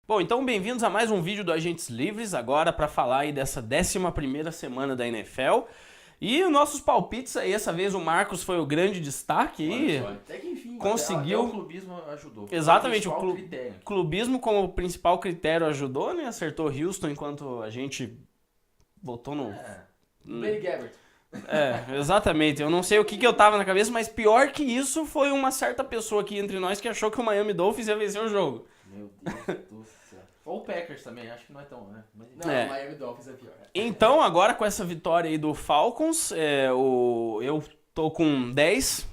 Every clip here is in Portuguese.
Bom, então bem-vindos a mais um vídeo do Agentes Livres, agora para falar aí dessa 11ª semana da NFL. E os nossos palpites aí, essa vez o Marcos foi o grande destaque e Até que enfim, conseguiu... até o clubismo ajudou. Exatamente, o Critério. clubismo como principal critério ajudou, né? Acertou Houston enquanto a gente votou no... Blaine Gabbert. Exatamente. Eu não sei o que eu tava na cabeça, mas pior que isso foi uma certa pessoa aqui entre nós que achou que o Miami Dolphins ia vencer o jogo. Meu Deus do céu. Ou o Packers também, acho que não é tão, né? Mas, Não, o Miami Dolphins é pior. Então, agora com essa vitória aí do Falcons, eu tô com 10,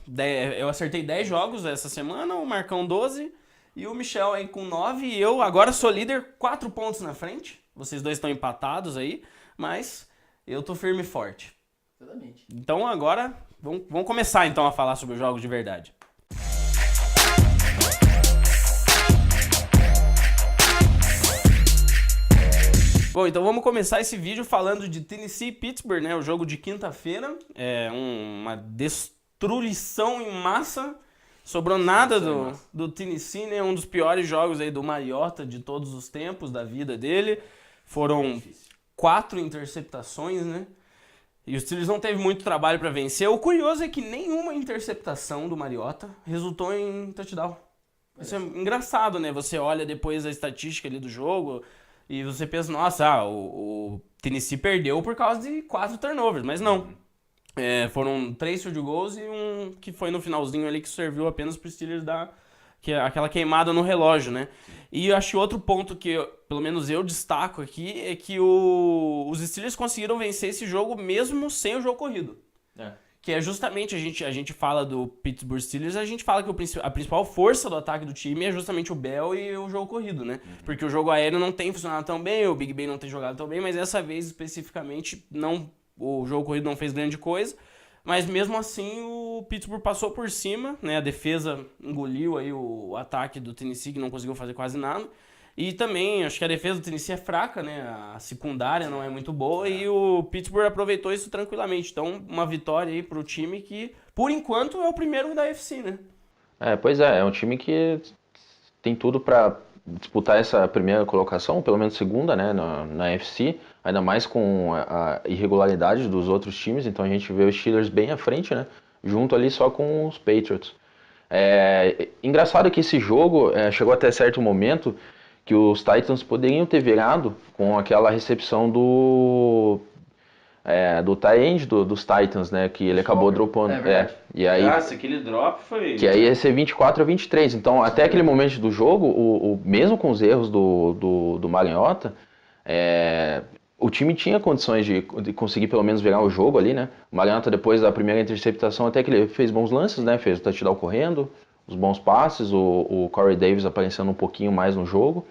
eu acertei 10 jogos essa semana, o Marcão 12 e o Michel aí com 9. E eu agora sou líder 4 pontos na frente. Vocês dois estão empatados aí, mas eu tô firme e forte. Exatamente. Então agora, vamos começar então a falar sobre os jogos de verdade. Bom, então vamos começar esse vídeo falando de Tennessee e Pittsburgh, né? O jogo de quinta-feira. É uma destruição em massa. Sobrou nada do Tennessee, né? Um dos piores jogos aí do Mariota de todos os tempos da vida dele. Foram 4 interceptações, né? E os Steelers não teve muito trabalho para vencer. O curioso é que nenhuma interceptação do Mariota resultou em touchdown. Isso é engraçado, né? Você olha depois a estatística ali do jogo e você pensa, nossa, o Tennessee perdeu por causa de 4 turnovers. Mas não. Foram 3 field goals e um que foi no finalzinho ali que serviu apenas para os Steelers dar aquela queimada no relógio, né? E eu acho que outro ponto que, pelo menos eu destaco aqui, é que os Steelers conseguiram vencer esse jogo mesmo sem o jogo corrido. Que é justamente, a gente fala do Pittsburgh Steelers, a gente fala que a principal força do ataque do time é justamente o Bell e o jogo corrido, né? Porque o jogo aéreo não tem funcionado tão bem, o Big Ben não tem jogado tão bem, mas dessa vez especificamente o jogo corrido não fez grande coisa. Mas mesmo assim o Pittsburgh passou por cima, né? A defesa engoliu aí o ataque do Tennessee, que não conseguiu fazer quase nada. E também, acho que a defesa do Tennessee é fraca, né? A secundária não é muito boa e o Pittsburgh aproveitou isso tranquilamente. Então, uma vitória aí pro time que, por enquanto, é o primeiro da AFC, né? Pois é um time que tem tudo para disputar essa primeira colocação, pelo menos segunda, né, na AFC, ainda mais com a irregularidade dos outros times, então a gente vê os Steelers bem à frente, né, junto ali só com os Patriots. Engraçado que esse jogo chegou até certo momento que os Titans poderiam ter virado com aquela recepção do tight end dos Titans, né, que ele acabou dropando. E aí, aquele drop foi... Que aí ia ser 24-23. Então, até aquele momento do jogo, mesmo com os erros do Mariota, o time tinha condições de conseguir pelo menos virar o jogo ali, né? O Mariota, depois da primeira interceptação, até que ele fez bons lances, né? Fez o touchdown correndo, os bons passes, o Corey Davis aparecendo um pouquinho mais no jogo.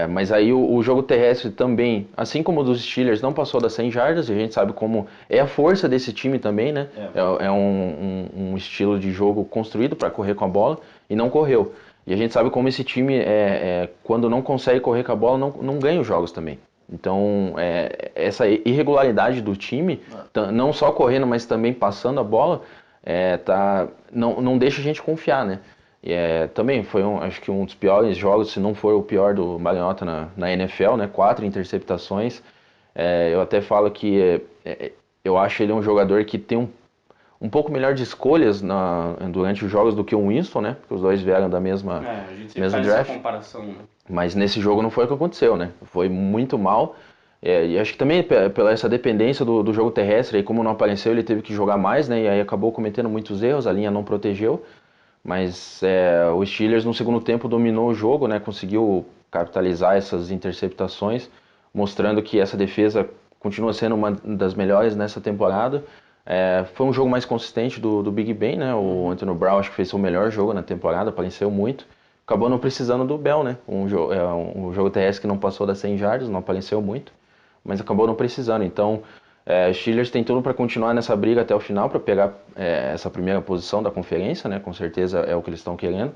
Mas aí o jogo terrestre também, assim como o dos Steelers, não passou das 100 jardas, e a gente sabe como é a força desse time também, né? É um estilo de jogo construído para correr com a bola e não correu. E a gente sabe como esse time, quando não consegue correr com a bola, não ganha os jogos também. Então, essa irregularidade do time, não só correndo, mas também passando a bola, não deixa a gente confiar, né? Também foi acho que um dos piores jogos, se não for o pior do Mariota na NFL, né? 4 interceptações. Eu até falo que eu acho ele um jogador que tem um pouco melhor de escolhas durante os jogos do que o Winston, né? Porque os dois vieram da mesma a gente mesmo faz draft. essa comparação, né? Mas nesse jogo não foi o que aconteceu, né? Foi muito mal. E acho que também pela essa dependência do jogo terrestre, e como não apareceu, ele teve que jogar mais, né? E aí acabou cometendo muitos erros, a linha não protegeu. Mas o Steelers no segundo tempo dominou o jogo, né? Conseguiu capitalizar essas interceptações, mostrando que essa defesa continua sendo uma das melhores nessa temporada. Foi um jogo mais consistente do Big Ben, né? O Antonio Brown acho que fez o melhor jogo na temporada, apareceu muito. Acabou não precisando do Bell, né? Um jogo terrestre que não passou das 100 jardas, não apareceu muito, mas acabou não precisando. Então, os Steelers têm tudo para continuar nessa briga até o final, para pegar essa primeira posição da conferência, né? Com certeza é o que eles estão querendo.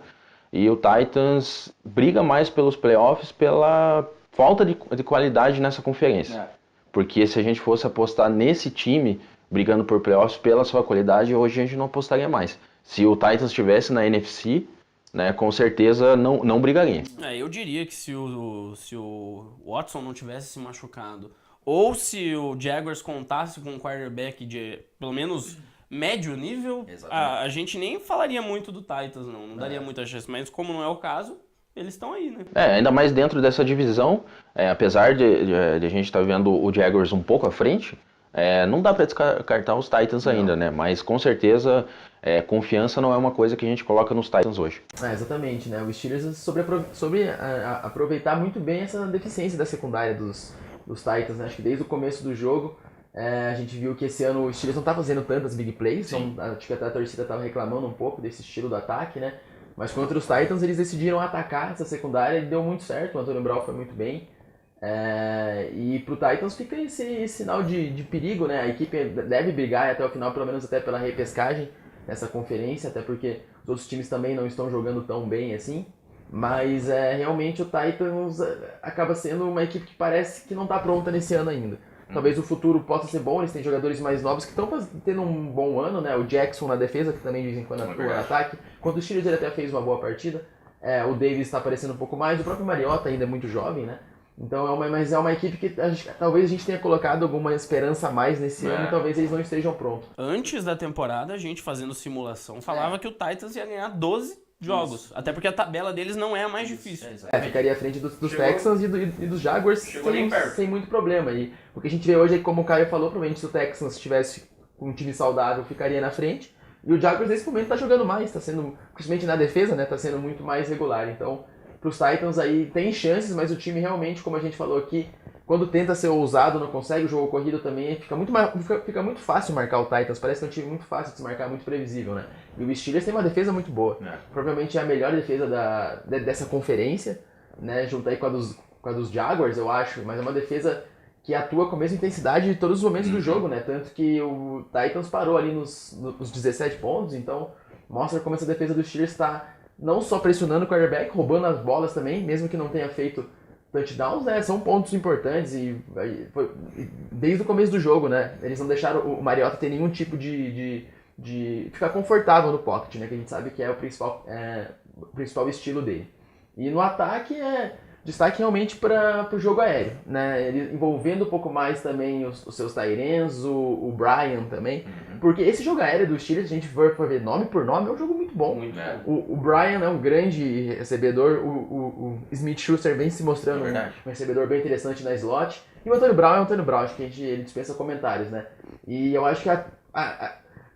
E o Titans briga mais pelos playoffs pela falta de qualidade nessa conferência. Porque se a gente fosse apostar nesse time brigando por playoffs pela sua qualidade, hoje a gente não apostaria mais. Se o Titans estivesse na NFC, né, com certeza não brigaria. Eu diria que se o Watson não tivesse se machucado, ou se o Jaguars contasse com um quarterback de pelo menos médio nível, a gente nem falaria muito do Titans, não daria muita chance. Mas como não é o caso, eles estão aí, né? Ainda mais dentro dessa divisão, apesar de a gente estar vendo o Jaguars um pouco à frente, não dá para descartar os Titans ainda, né? Mas com certeza, confiança não é uma coisa que a gente coloca nos Titans hoje. Exatamente, né? O Steelers sobre aproveitar muito bem essa deficiência da secundária dos Titans, né? Acho que desde o começo do jogo a gente viu que esse ano o Steelers não tá fazendo tantas big plays, acho que até a torcida estava reclamando um pouco desse estilo do ataque, né? Mas contra os Titans eles decidiram atacar essa secundária e deu muito certo, o Antônio Brown foi muito bem. E pro Titans fica esse sinal de perigo, né? A equipe deve brigar até o final, pelo menos até pela repescagem nessa conferência, até porque os outros times também não estão jogando tão bem assim. Mas realmente o Titans acaba sendo uma equipe que parece que não está pronta nesse ano ainda. Talvez o futuro possa ser bom, eles têm jogadores mais novos que estão tendo um bom ano, né? O Jackson na defesa, que também de vez em quando atua no ataque. Contra os Steelers ele até fez uma boa partida. O Davis está aparecendo um pouco mais, o próprio Mariota ainda é muito jovem, né? Então mas é uma equipe que talvez a gente tenha colocado alguma esperança a mais nesse ano e talvez eles não estejam prontos. Antes da temporada, a gente fazendo simulação falava que o Titans ia ganhar 12 jogos. Isso. Até porque a tabela deles não é a mais difícil. Ficaria à frente dos Texans e dos Jaguars sem muito problema. E o que a gente vê hoje é que, como o Caio falou, provavelmente se o Texans estivesse com um time saudável, ficaria na frente. E o Jaguars nesse momento está jogando mais, está sendo, principalmente na defesa, né, está sendo muito mais regular. Então, para os Titans aí tem chances, mas o time realmente, como a gente falou aqui, quando tenta ser ousado, não consegue, o jogo corrido também, fica muito fácil marcar o Titans, parece que é um time muito fácil de se marcar, muito previsível, né? E o Steelers tem uma defesa muito boa, provavelmente é a melhor defesa dessa conferência, né? Junto aí com a dos Jaguars, eu acho, mas é uma defesa que atua com a mesma intensidade de todos os momentos do jogo, né? Tanto que o Titans parou ali nos 17 pontos, então mostra como essa defesa do Steelers está não só pressionando o quarterback, roubando as bolas também, mesmo que não tenha feito touchdowns, né? São pontos importantes e desde o começo do jogo, né? Eles não deixaram o Mariota ter nenhum tipo de ficar confortável no pocket, né? Que a gente sabe que é o principal estilo dele. E no ataque destaque realmente para o jogo aéreo, né? Ele envolvendo um pouco mais também os seus tight ends, o Brian também, porque esse jogo aéreo do Steelers, se a gente for ver nome por nome, é um jogo muito bom. O Brian é um grande recebedor, o Smith-Schuster vem se mostrando um recebedor bem interessante na slot, e o Antônio Brown é o Antônio Brown, acho que ele dispensa comentários, né? E eu acho que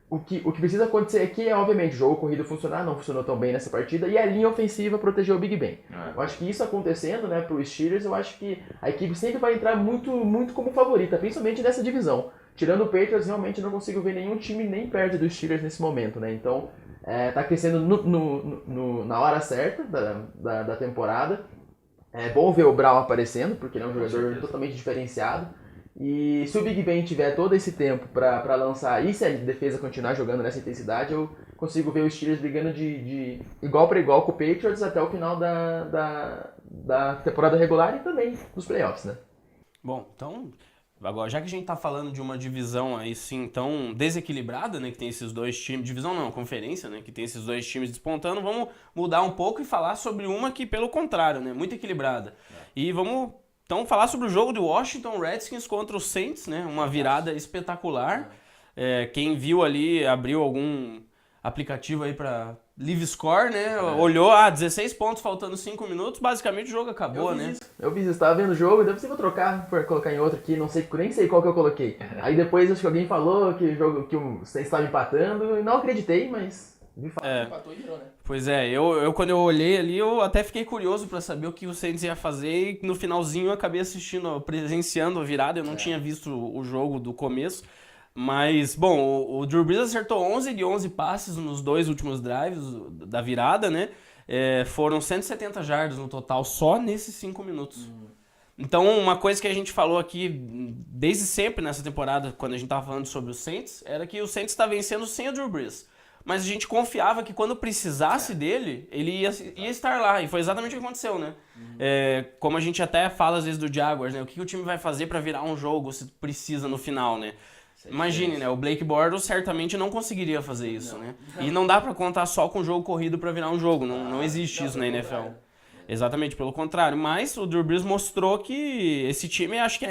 o que precisa acontecer aqui é, obviamente, o jogo corrido funcionar, não funcionou tão bem nessa partida, e a linha ofensiva protegeu o Big Ben. Eu acho que isso acontecendo, né, pro Steelers, eu acho que a equipe sempre vai entrar muito, muito como favorita, principalmente nessa divisão. Tirando o Patriots, realmente não consigo ver nenhum time nem perto dos Steelers nesse momento, né? Então, tá crescendo na hora certa da temporada. É bom ver o Brown aparecendo, porque ele é um jogador totalmente diferenciado. E se o Big Ben tiver todo esse tempo para lançar, e se a defesa continuar jogando nessa intensidade, eu consigo ver os Steelers brigando de igual para igual com o Patriots até o final da temporada regular e também dos playoffs, né? Bom, então, agora já que a gente tá falando de uma divisão aí sim tão desequilibrada, né, que tem esses dois times, divisão não, conferência, né, que tem esses dois times despontando, vamos mudar um pouco e falar sobre uma que, pelo contrário, né, muito equilibrada. E vamos então falar sobre o jogo do Washington Redskins contra os Saints, né? Uma virada espetacular. Quem viu ali, abriu algum aplicativo aí para Live Score, né? Olhou, 16 pontos faltando 5 minutos, basicamente o jogo acabou, né? Eu vi isso, estava vendo o jogo, depois eu vou trocar para colocar em outro aqui, nem sei qual que eu coloquei. Aí depois acho que alguém falou que o Saints estava empatando, e não acreditei, mas de fato empatou e virou, né? Pois é, eu quando eu olhei ali, eu até fiquei curioso pra saber o que o Saints ia fazer e no finalzinho eu acabei presenciando a virada, eu não tinha visto o jogo do começo, mas, bom, o Drew Brees acertou 11 de 11 passes nos dois últimos drives da virada, né? Foram 170 jardas no total só nesses 5 minutos. Então, uma coisa que a gente falou aqui desde sempre nessa temporada, quando a gente tava falando sobre o Saints, era que o Saints tá vencendo sem o Drew Brees. Mas a gente confiava que quando precisasse dele, ele ia estar lá. E foi exatamente o que aconteceu, né? Como a gente até fala às vezes do Jaguars, né? O que o time vai fazer pra virar um jogo se precisa no final, né? Imagine, né? O Blake Bortles certamente não conseguiria fazer isso, né? E não dá pra contar só com o jogo corrido pra virar um jogo. Não existe isso na NFL. Exatamente, pelo contrário. Mas o Drew Brees mostrou que esse time, acho que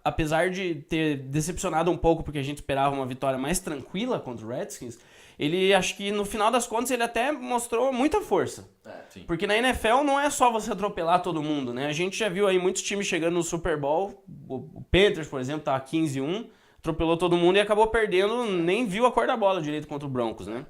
apesar de ter decepcionado um pouco porque a gente esperava uma vitória mais tranquila contra o Redskins, ele, acho que no final das contas, ele até mostrou muita força. Porque na NFL não é só você atropelar todo mundo, né? A gente já viu aí muitos times chegando no Super Bowl. O Panthers, por exemplo, tava 15-1, atropelou todo mundo e acabou perdendo, nem viu a cor da bola direito contra o Broncos, né?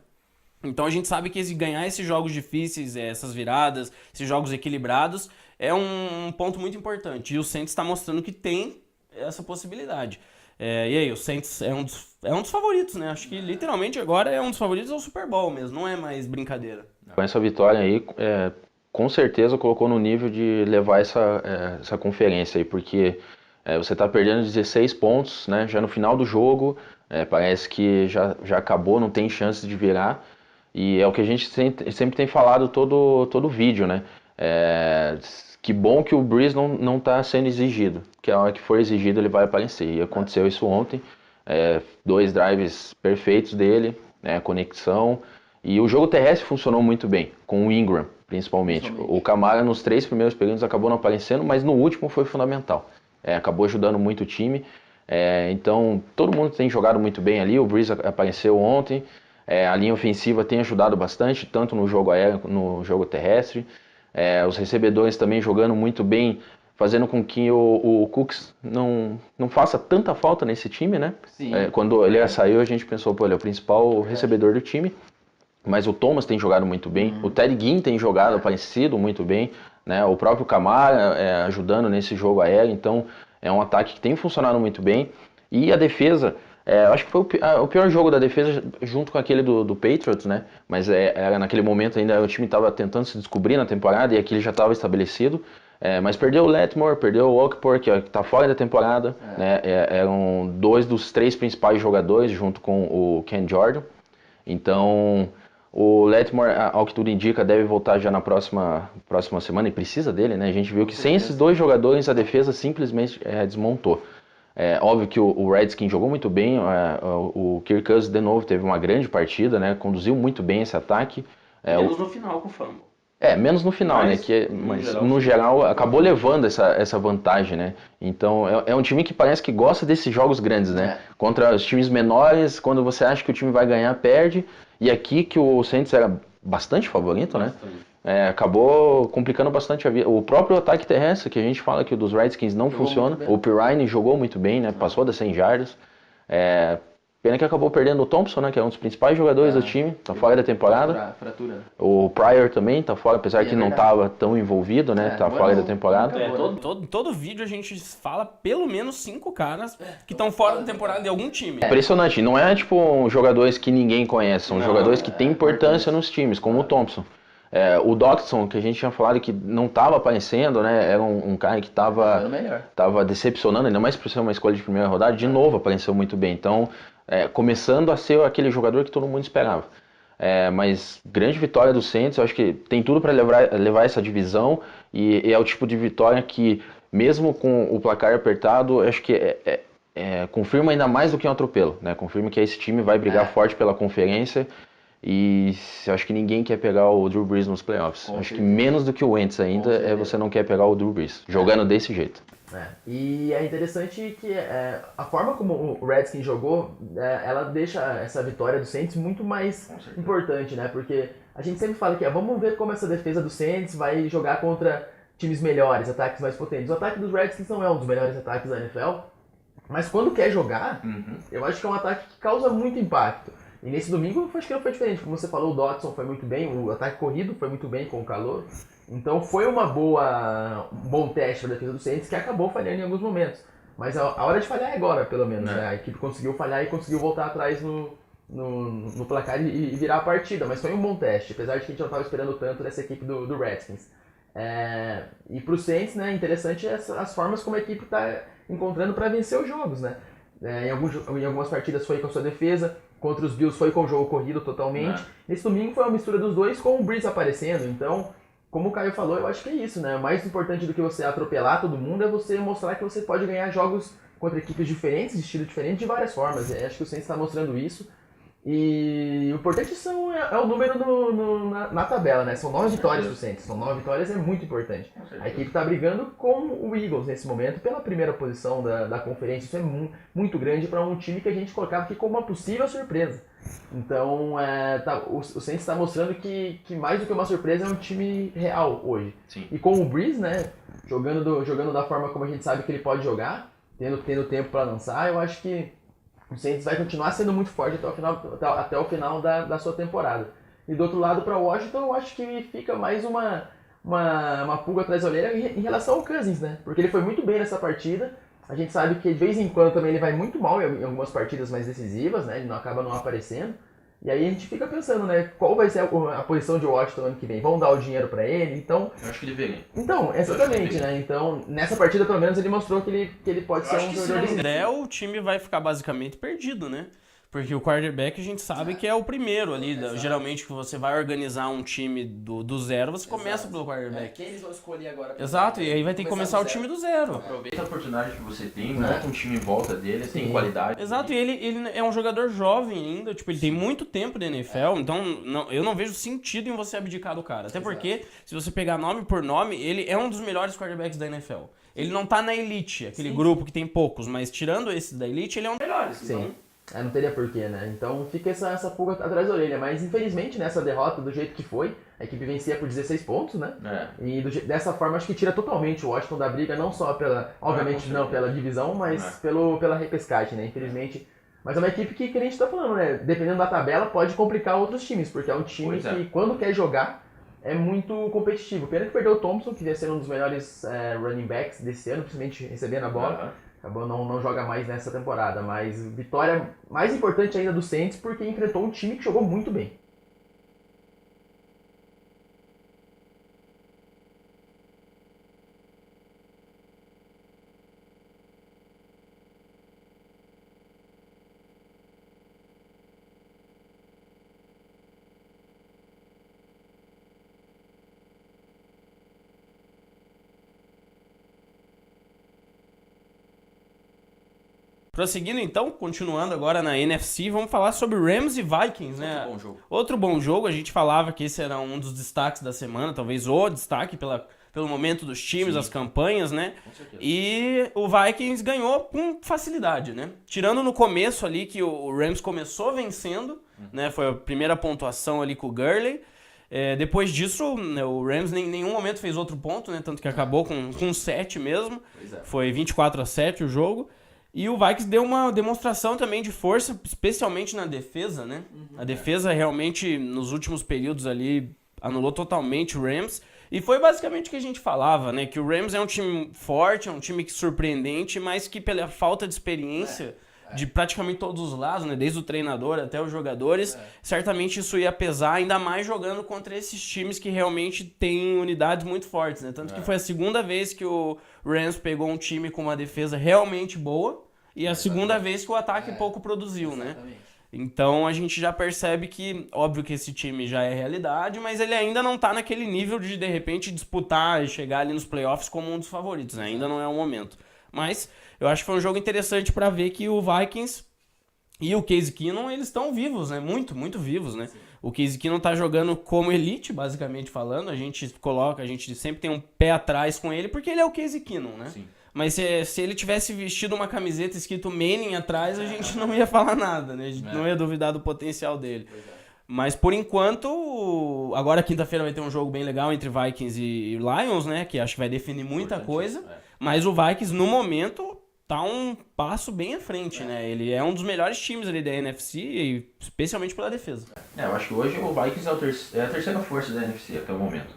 Então a gente sabe que ganhar esses jogos difíceis, essas viradas, esses jogos equilibrados, é um ponto muito importante. E o Saints está mostrando que tem essa possibilidade. E aí, o Saints é um dos favoritos, né? Acho que literalmente agora é um dos favoritos ao Super Bowl mesmo, não é mais brincadeira. Com essa vitória aí, com certeza colocou no nível de levar essa conferência aí, porque você está perdendo 16 pontos, né? Já no final do jogo, parece que já acabou, não tem chance de virar. E é o que a gente sempre tem falado todo vídeo, né? Que bom que o Brees não está sendo exigido, que a hora que for exigido ele vai aparecer. E aconteceu isso ontem, 2 drives perfeitos dele, conexão. E o jogo terrestre funcionou muito bem, com o Ingram, principalmente. O Kamara nos 3 primeiros períodos acabou não aparecendo, mas no último foi fundamental. Acabou ajudando muito o time. Então, todo mundo tem jogado muito bem ali. O Brees apareceu ontem. A linha ofensiva tem ajudado bastante, tanto no jogo aéreo quanto no jogo terrestre. Os recebedores também jogando muito bem, fazendo com que o Cooks não faça tanta falta nesse time, né? Sim. Quando ele saiu, a gente pensou, ele é o principal recebedor do time. Mas o Thomas tem jogado muito bem, o Ted Ginn tem jogado aparecido muito bem, né? O próprio Kamara ajudando nesse jogo aéreo. Então é um ataque que tem funcionado muito bem. E a defesa... eu acho que foi o pior jogo da defesa junto com aquele do Patriots, né? Mas era naquele momento ainda o time estava tentando se descobrir na temporada e aquele já estava estabelecido. Mas perdeu o Lattimore, perdeu o Okpor, que está fora da temporada. Né? Eram 2 dos 3 principais jogadores junto com o Ken Jordan. Então o Lattimore, ao que tudo indica, deve voltar já na próxima semana e precisa dele, né? A gente viu que sem esses 2 jogadores a defesa simplesmente desmontou. Óbvio que o Redskins jogou muito bem, o Kirk Cousins de novo teve uma grande partida, né? Conduziu muito bem esse ataque. Menos no final com o fumble. Menos no final, né? Mas no geral acabou levando essa vantagem, né? Então é um time que parece que gosta desses jogos grandes, né? Contra os times menores, quando você acha que o time vai ganhar, perde. E aqui que o Saints era bastante favorito, né? Acabou complicando bastante a vida. O próprio ataque terrestre, que a gente fala que o dos Redskins não funciona. O Pirine jogou muito bem, né? Passou das 100 jardas. Pena que acabou perdendo o Thompson, né? Que é um dos principais jogadores do time. Tá fora da temporada. Fratura. O Pryor também tá fora, apesar que não estava tão envolvido, né? Tá fora da temporada. Todo vídeo a gente fala pelo menos 5 caras que estão fora da temporada de algum time. Impressionante. Não é tipo jogadores que ninguém conhece. São jogadores que têm importância nos times, como o Thompson. O Doctson, que a gente tinha falado que não estava aparecendo, né? Era um cara que estava decepcionando, ainda mais por ser uma escolha de primeira rodada. De novo apareceu muito bem. Então, começando a ser aquele jogador que todo mundo esperava. Mas grande vitória do Saints, eu acho que tem tudo para levar essa divisão. E é o tipo de vitória que, mesmo com o placar apertado, eu acho que confirma ainda mais do que um atropelo, né? Confirma que esse time vai brigar forte pela conferência. E eu acho que ninguém quer pegar o Drew Brees nos playoffs. Acho que menos do que o Wentz ainda você não quer pegar o Drew Brees, jogando desse jeito. E é interessante que a forma como o Redskins jogou, ela deixa essa vitória do Saints muito mais importante, né? Porque a gente sempre fala que vamos ver como essa defesa do Saints vai jogar contra times melhores, ataques mais potentes. O ataque dos Redskins não é um dos melhores ataques da NFL, mas quando quer jogar, eu acho que é um ataque que causa muito impacto. E nesse domingo, acho que não foi diferente. Como você falou, o Dotson foi muito bem, o ataque corrido foi muito bem com o calor. Então foi um bom teste para a defesa do Saints, que acabou falhando em alguns momentos. Mas a hora de falhar é agora, pelo menos. Né? A equipe conseguiu falhar e conseguiu voltar atrás no placar e virar a partida. Mas foi um bom teste, apesar de que a gente não estava esperando tanto dessa equipe do Redskins. E para o Saints, né, interessante as formas como a equipe está encontrando para vencer os jogos. Né? Em algumas partidas foi com a sua defesa, contra os Bills foi com o jogo corrido totalmente. Nesse domingo foi uma mistura dos dois com o Brees aparecendo. Então, como o Caio falou, eu acho que é isso, né? O mais importante do que você atropelar todo mundo é você mostrar que você pode ganhar jogos contra equipes diferentes, de estilo diferente, de várias formas. Acho que o Saints está mostrando isso. E o importante é o número na tabela, né? São 9 vitórias pro Saints. São 9 vitórias, é muito importante. A equipe está brigando com o Eagles nesse momento pela primeira posição da conferência. Isso é muito grande para um time que a gente colocava aqui como uma possível surpresa. Então, o Saints está mostrando que mais do que uma surpresa é um time real hoje. Sim. E com o Breeze, né? Jogando da forma como a gente sabe que ele pode jogar, tendo tempo para lançar, eu acho que o Saints vai continuar sendo muito forte até o final da sua temporada. E do outro lado, para o Washington, eu acho que fica mais uma pulga atrás da orelha em relação ao Cousins, né? Porque ele foi muito bem nessa partida. A gente sabe que de vez em quando também ele vai muito mal em algumas partidas mais decisivas, né? Ele acaba não aparecendo. E aí a gente fica pensando, né? Qual vai ser a posição de Washington ano que vem? Vão dar o dinheiro para ele? Então... Eu acho que deveria. Então, exatamente, né? Então, nessa partida, pelo menos, ele mostrou que ele pode ser um jogador decisivo. Se o time vai ficar basicamente perdido, né? Porque o quarterback a gente sabe que é o primeiro ali. Geralmente que você vai organizar um time do zero, você começa pelo quarterback. Quem eles vão escolher agora? Exato, e aí vai ter que começar o time do zero. Aproveita a oportunidade que você tem, monta um time em volta dele, tem qualidade. Exato, e ele é um jogador jovem ainda, tipo, ele tem muito tempo de NFL, então eu não vejo sentido em você abdicar do cara. Até porque, se você pegar nome por nome, ele é um dos melhores quarterbacks da NFL. Ele não tá na elite, aquele grupo que tem poucos, mas tirando esse da elite, ele é um dos melhores. Sim. Então... não teria porquê, né? Então fica essa pulga atrás da orelha. Mas infelizmente, nessa derrota, do jeito que foi, a equipe vencia por 16 pontos, né? E dessa forma, acho que tira totalmente o Washington da briga, não só obviamente não pela divisão, mas pela repescagem, né? Infelizmente. Mas é uma equipe que a gente tá falando, né? Dependendo da tabela, pode complicar outros times, porque é um time que, quando quer jogar, é muito competitivo. Pena que perdeu o Thompson, que ia ser um dos melhores running backs desse ano, principalmente recebendo a bola. Acabou não joga mais nessa temporada, mas vitória mais importante ainda do Saints porque enfrentou um time que jogou muito bem. Prosseguindo então, continuando agora na NFC, vamos falar sobre Rams e Vikings, né? Outro bom jogo. Outro bom jogo, a gente falava que esse era um dos destaques da semana, talvez o destaque pelo momento dos times, as campanhas, né? Com certeza. E o Vikings ganhou com facilidade, né? Tirando no começo ali que o Rams começou vencendo, né? Foi a primeira pontuação ali com o Gurley. Depois disso, né, o Rams em nenhum momento fez outro ponto, né? Tanto que acabou com 7 mesmo. Foi 24-7 o jogo. E o Vikings deu uma demonstração também de força, especialmente na defesa, né? A defesa realmente, nos últimos períodos ali, anulou totalmente o Rams. E foi basicamente o que a gente falava, né? Que o Rams é um time forte, é um time surpreendente, mas que pela falta de experiência de praticamente todos os lados, né? Desde o treinador até os jogadores, certamente isso ia pesar, ainda mais jogando contra esses times que realmente têm unidades muito fortes, né? Tanto que foi a segunda vez que o Rams pegou um time com uma defesa realmente boa e a segunda vez que o ataque pouco produziu, né? Então a gente já percebe que, óbvio que esse time já é realidade, mas ele ainda não tá naquele nível de repente disputar e chegar ali nos playoffs como um dos favoritos, né? Ainda não é o momento. Mas eu acho que foi um jogo interessante para ver que o Vikings e o Case Keenum, eles estão vivos, né? Muito, muito vivos, né? Sim. O Case Keenum tá jogando como elite, basicamente falando. A gente sempre tem um pé atrás com ele, porque ele é o Case Keenum, né? Sim. Mas se ele tivesse vestido uma camiseta escrito Manning atrás, a gente não ia falar nada, né? A gente não ia duvidar do potencial dele. Mas por enquanto, agora quinta-feira vai ter um jogo bem legal entre Vikings e Lions, né? Que acho que vai definir muita coisa. Mas o Vikings, no momento, tá um passo bem à frente, né? Ele é um dos melhores times ali da NFC, especialmente pela defesa. Eu acho que hoje o Vikings é a terceira força da NFC até o momento.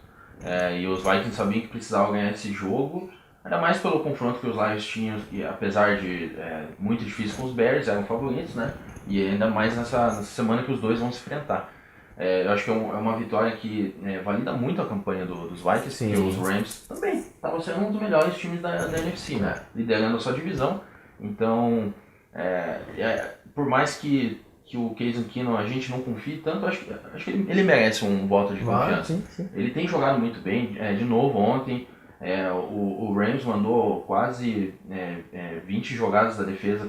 E os Vikings sabiam que precisavam ganhar esse jogo, ainda mais pelo confronto que os Lions tinham, e apesar de muito difícil com os Bears, eram favoritos, né? E ainda mais nessa semana que os dois vão se enfrentar. Eu acho que é uma vitória que valida muito a campanha dos Vikings, porque os Rams também estavam sendo um dos melhores times da NFC, né? Liderando a sua divisão. Então, por mais que o Case Keenum a gente não confie tanto, acho que ele merece um voto de confiança. Sim. Ele tem jogado muito bem, de novo ontem. O Rams mandou quase 20 jogadas da defesa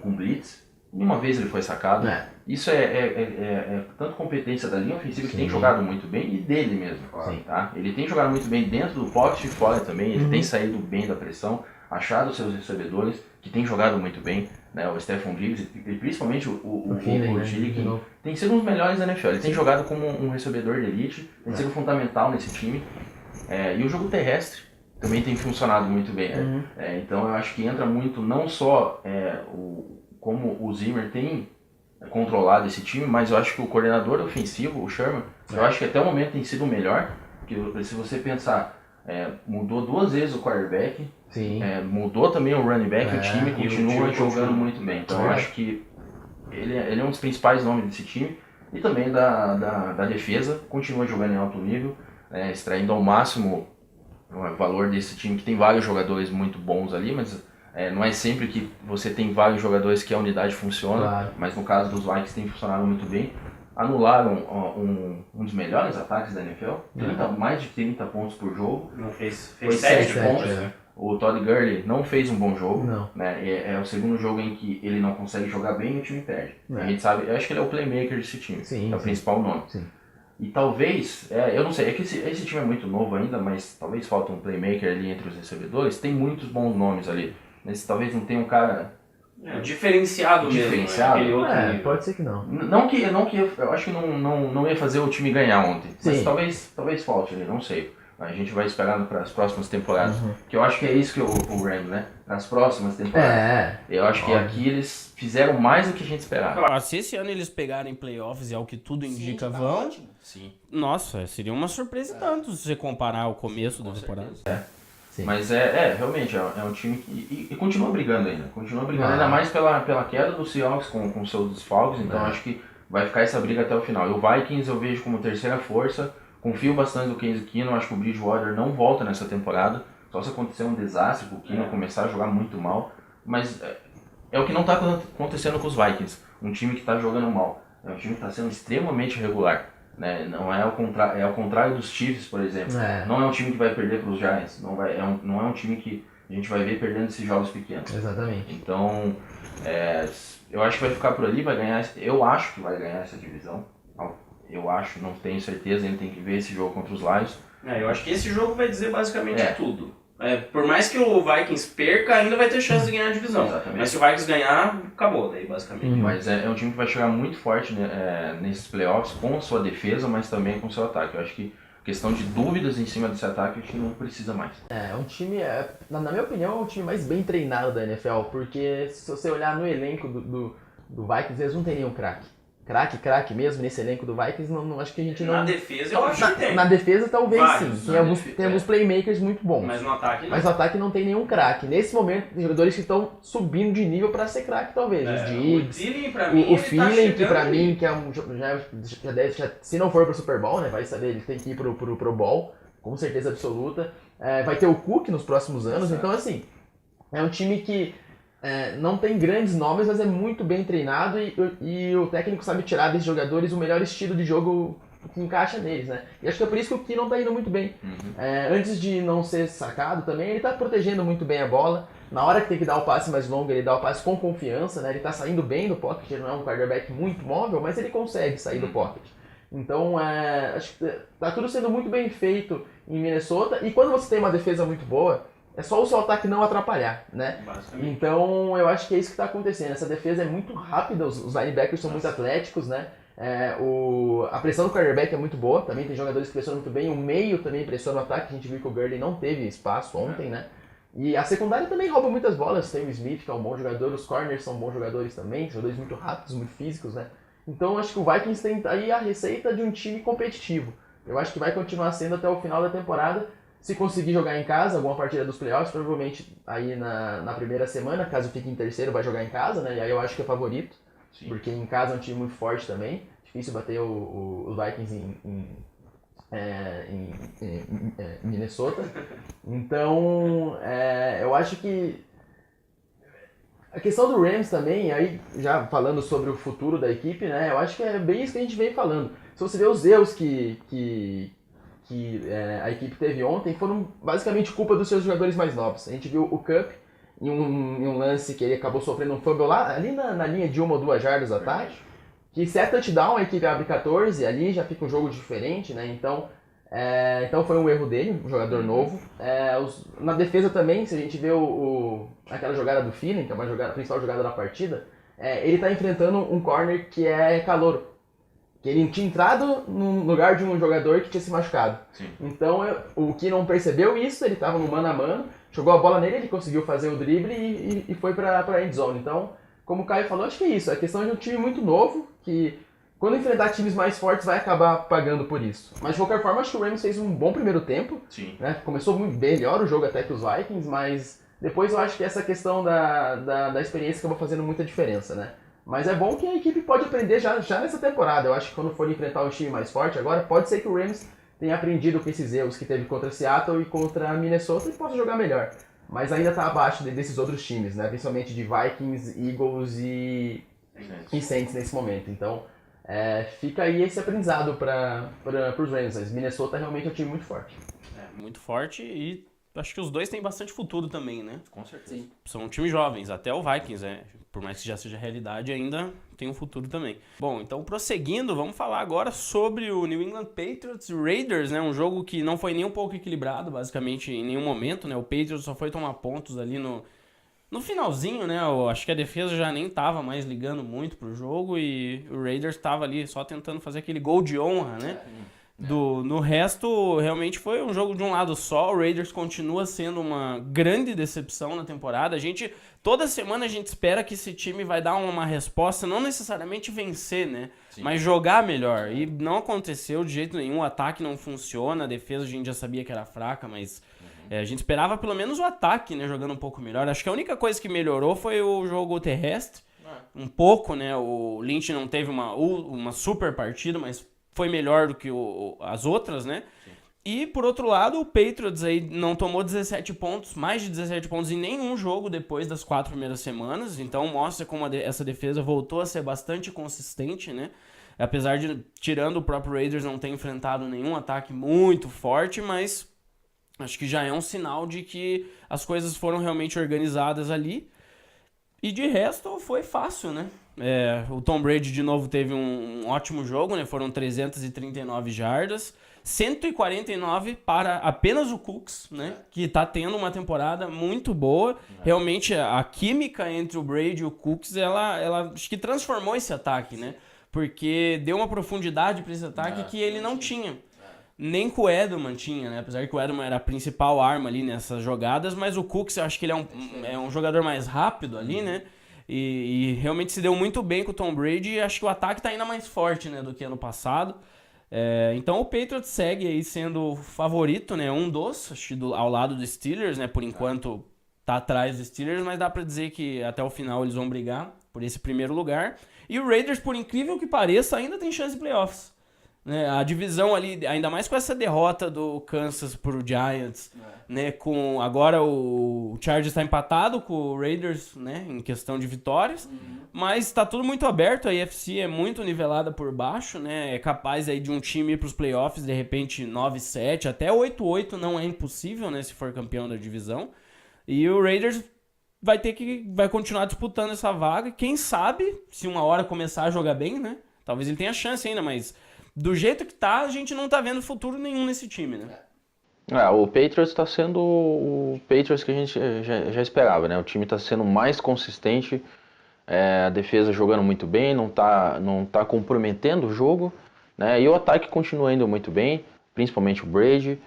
com blitz. Nenhuma vez ele foi sacado. Isso é tanto competência da linha ofensiva, que tem jogado muito bem, e dele mesmo. Tá? Ele tem jogado muito bem dentro do pocket e fora também. Ele tem saído bem da pressão, achado seus recebedores, que tem jogado muito bem. Né? O Stephon Diggs e principalmente o Chile, que tem sido um dos melhores da NFL. Ele tem jogado como um recebedor de elite, tem sido fundamental nesse time. E o jogo terrestre também tem funcionado muito bem. Então eu acho que entra muito não só como o Zimmer tem controlado esse time, mas eu acho que o coordenador ofensivo, o Sherman, eu acho que até o momento tem sido o melhor, porque se você pensar, mudou 2 vezes o quarterback, mudou também o running back, o time continua jogando muito bem. Então eu acho que ele é um dos principais nomes desse time, e também da defesa, continua jogando em alto nível, extraindo ao máximo o valor desse time, que tem vários jogadores muito bons ali, mas não é sempre que você tem vários jogadores que a unidade funciona, mas no caso dos Vikings tem funcionado muito bem. Anularam um dos melhores ataques da NFL, mais de 30 pontos por jogo. Não fez 7 pontos. O Todd Gurley não fez um bom jogo. Né? É o segundo jogo em que ele não consegue jogar bem e o time perde. A gente sabe, eu acho que ele é o playmaker desse time, é o principal nome. E talvez, eu não sei, é que esse time é muito novo ainda, mas talvez falta um playmaker ali entre os recebedores. Tem muitos bons nomes ali, mas talvez não tenha um cara diferenciado mesmo. Né? Pode ser que não. Não que eu acho que não ia fazer o time ganhar ontem, mas talvez falte ali, não sei. A gente vai esperar para as próximas temporadas. Que eu acho que é isso que o Rams, né? Nas próximas temporadas. Eu acho que aqui eles fizeram mais do que a gente esperava. Se esse ano eles pegarem playoffs e ao que tudo indica vão, nossa, seria uma surpresa tanto se você comparar o começo da temporada. Mas realmente é um time que e continua brigando ainda. Ainda mais pela queda do Seahawks com seus desfalques. Então acho que vai ficar essa briga até o final. E o Vikings eu vejo como terceira força. Confio bastante no Case Keenum, acho que o Bridgewater não volta nessa temporada, só se acontecer um desastre, o Keenum começar a jogar muito mal, mas é o que não está acontecendo com os Vikings, um time que está jogando mal, é um time que está sendo extremamente regular, né? Não é ao contrário dos Chiefs, por exemplo, não é um time que vai perder para os Giants, não é um time que a gente vai ver perdendo esses jogos pequenos. Exatamente. Então, eu acho que vai ficar por ali, eu acho que vai ganhar essa divisão. Eu acho, não tenho certeza, ainda tem que ver esse jogo contra os Lions. Eu acho que esse jogo vai dizer basicamente tudo. Por mais que o Vikings perca, ainda vai ter chance de ganhar a divisão. Exatamente. Mas se o Vikings ganhar, acabou daí, basicamente. Mas é um time que vai chegar muito forte nesses playoffs, com a sua defesa, mas também com o seu ataque. Eu acho que questão de dúvidas em cima desse ataque, a gente não precisa mais. É um time, na minha opinião, é o time mais bem treinado da NFL, porque se você olhar no elenco do Vikings, eles não tem nenhum craque. Craque mesmo nesse elenco do Vikings, não acho que a gente não... Na defesa eu acho que tem. Na defesa talvez Vários, sim, tem alguns playmakers muito bons. Mas no ataque não. Mas no ataque não tem nenhum craque. Nesse momento, tem jogadores que estão subindo de nível para ser craque talvez. Os Diggs, o Thielen, que pra mim, que é já deve, se não for pro Super Bowl, né, vai saber, ele tem que ir pro Bowl, com certeza absoluta. Vai ter o Cook nos próximos anos, então assim, é um time que não tem grandes nomes, mas é muito bem treinado e o técnico sabe tirar desses jogadores o melhor estilo de jogo que encaixa neles, né? E acho que é por isso que o Keenum tá indo muito bem. Antes de não ser sacado também, ele tá protegendo muito bem a bola. Na hora que tem que dar o passe mais longo, ele dá o passe com confiança, né? Ele tá saindo bem do pocket, ele não é um quarterback muito móvel, mas ele consegue sair do pocket. Então, acho que tá tudo sendo muito bem feito em Minnesota, e quando você tem uma defesa muito boa, é só o seu ataque não atrapalhar, né? Então, eu acho que é isso que está acontecendo. Essa defesa é muito rápida, os linebackers são muito atléticos, né? A pressão do quarterback é muito boa, também tem jogadores que pressionam muito bem, o meio também pressiona o ataque, a gente viu que o Gurley não teve espaço ontem, né? E a secundária também rouba muitas bolas, tem o Smith, que é um bom jogador, os corners são bons jogadores também, jogadores muito rápidos, muito físicos, né? Então, acho que o Vikings tem aí a receita de um time competitivo. Eu acho que vai continuar sendo até o final da temporada. Se conseguir jogar em casa, alguma partida dos playoffs, provavelmente aí na primeira semana, caso fique em terceiro, vai jogar em casa, né? E aí eu acho que é favorito, porque em casa é um time muito forte também. Difícil bater os Vikings em Minnesota. Então, eu acho que a questão do Rams também, aí já falando sobre o futuro da equipe, né? Eu acho que é bem isso que a gente vem falando. Se você vê os erros que a equipe teve ontem foram basicamente culpa dos seus jogadores mais novos. A gente viu o Cup em um lance que ele acabou sofrendo um fumble lá, ali na linha de 1 ou 2 jardas do ataque, que se é touchdown, a equipe abre 14, ali já fica um jogo diferente, né? Então foi um erro dele, um jogador novo. Na defesa também, se a gente vê aquela jogada do Thielen, que é a principal jogada da partida, ele tá enfrentando um corner que é calouro. Que ele tinha entrado no lugar de um jogador que tinha se machucado. Sim. Então o que não percebeu isso, ele estava no mano a mano, jogou a bola nele, ele conseguiu fazer o drible e foi para a end zone. Então, como o Caio falou, acho que é isso. A questão de um time muito novo, que quando enfrentar times mais fortes vai acabar pagando por isso. Mas de qualquer forma, acho que o Rams fez um bom primeiro tempo. Sim. Né? Começou muito melhor o jogo até que os Vikings, mas depois eu acho que essa questão da experiência acabou fazendo muita diferença, né? Mas é bom que a equipe pode aprender já nessa temporada. Eu acho que quando for enfrentar um time mais forte agora, pode ser que o Rams tenha aprendido com esses erros que teve contra Seattle e contra Minnesota e possa jogar melhor. Mas ainda está abaixo desses outros times, né? Principalmente de Vikings, Eagles e Saints nesse momento. Então, fica aí esse aprendizado para os Rams. Minnesota realmente é um time muito forte. Muito forte e acho que os dois têm bastante futuro também, né? Com certeza. Sim. São times jovens, até o Vikings, por mais que já seja realidade, ainda tem um futuro também. Bom, então prosseguindo, vamos falar agora sobre o New England Patriots Raiders, né? Um jogo que não foi nem um pouco equilibrado, basicamente, em nenhum momento, né? O Patriots só foi tomar pontos ali no finalzinho, né? Eu acho que a defesa já nem tava mais ligando muito pro jogo e o Raiders tava ali só tentando fazer aquele gol de honra, né? No resto, realmente foi um jogo de um lado só. O Raiders continua sendo uma grande decepção na temporada. Toda semana a gente espera que esse time vai dar uma resposta, não necessariamente vencer, né? Sim. Mas jogar melhor. E não aconteceu de jeito nenhum. O ataque não funciona, a defesa a gente já sabia que era fraca, mas a gente esperava pelo menos o ataque, né, jogando um pouco melhor. Acho que a única coisa que melhorou foi o jogo terrestre. Um pouco, né? O Lynch não teve uma super partida, mas foi melhor do que as outras, né? Sim. E, por outro lado, o Patriots aí não tomou 17 pontos, mais de 17 pontos em nenhum jogo depois das 4 primeiras semanas. Então, mostra como essa defesa voltou a ser bastante consistente, né? Apesar de, tirando o próprio Raiders, não ter enfrentado nenhum ataque muito forte, mas acho que já é um sinal de que as coisas foram realmente organizadas ali. E, de resto, foi fácil, né? O Tom Brady de novo teve um ótimo jogo, né? Foram 339 jardas, 149 para apenas o Cooks, né? Que tá tendo uma temporada muito boa. Realmente a química entre o Brady e o Cooks, ela acho que transformou esse ataque, né? Porque deu uma profundidade para esse ataque que ele não tinha. Nem que o Edelman tinha, né? Apesar que o Edelman era a principal arma ali nessas jogadas, mas o Cooks, eu acho que ele é um jogador mais rápido ali, né? E realmente se deu muito bem com o Tom Brady e acho que o ataque tá ainda mais forte, né, do que ano passado. Então o Patriots segue aí sendo favorito, né, acho que ao lado dos Steelers, né, por enquanto tá atrás dos Steelers, mas dá pra dizer que até o final eles vão brigar por esse primeiro lugar. E o Raiders, por incrível que pareça, ainda tem chance de playoffs. Né, a divisão ali, ainda mais com essa derrota do Kansas pro Giants, né, com agora o Chargers está empatado com o Raiders, né, em questão de vitórias, mas está tudo muito aberto, a AFC é muito nivelada por baixo, né, é capaz aí de um time ir para os playoffs, de repente 9-7, até 8-8 não é impossível, né, se for campeão da divisão, e o Raiders vai continuar disputando essa vaga, quem sabe, se uma hora começar a jogar bem, né, talvez ele tenha chance ainda, mas do jeito que tá, a gente não tá vendo futuro nenhum nesse time, né? O Patriots tá sendo o Patriots que a gente já esperava, né? O time tá sendo mais consistente, a defesa jogando muito bem, não tá comprometendo o jogo, né? E o ataque continua indo muito bem, principalmente o Brady.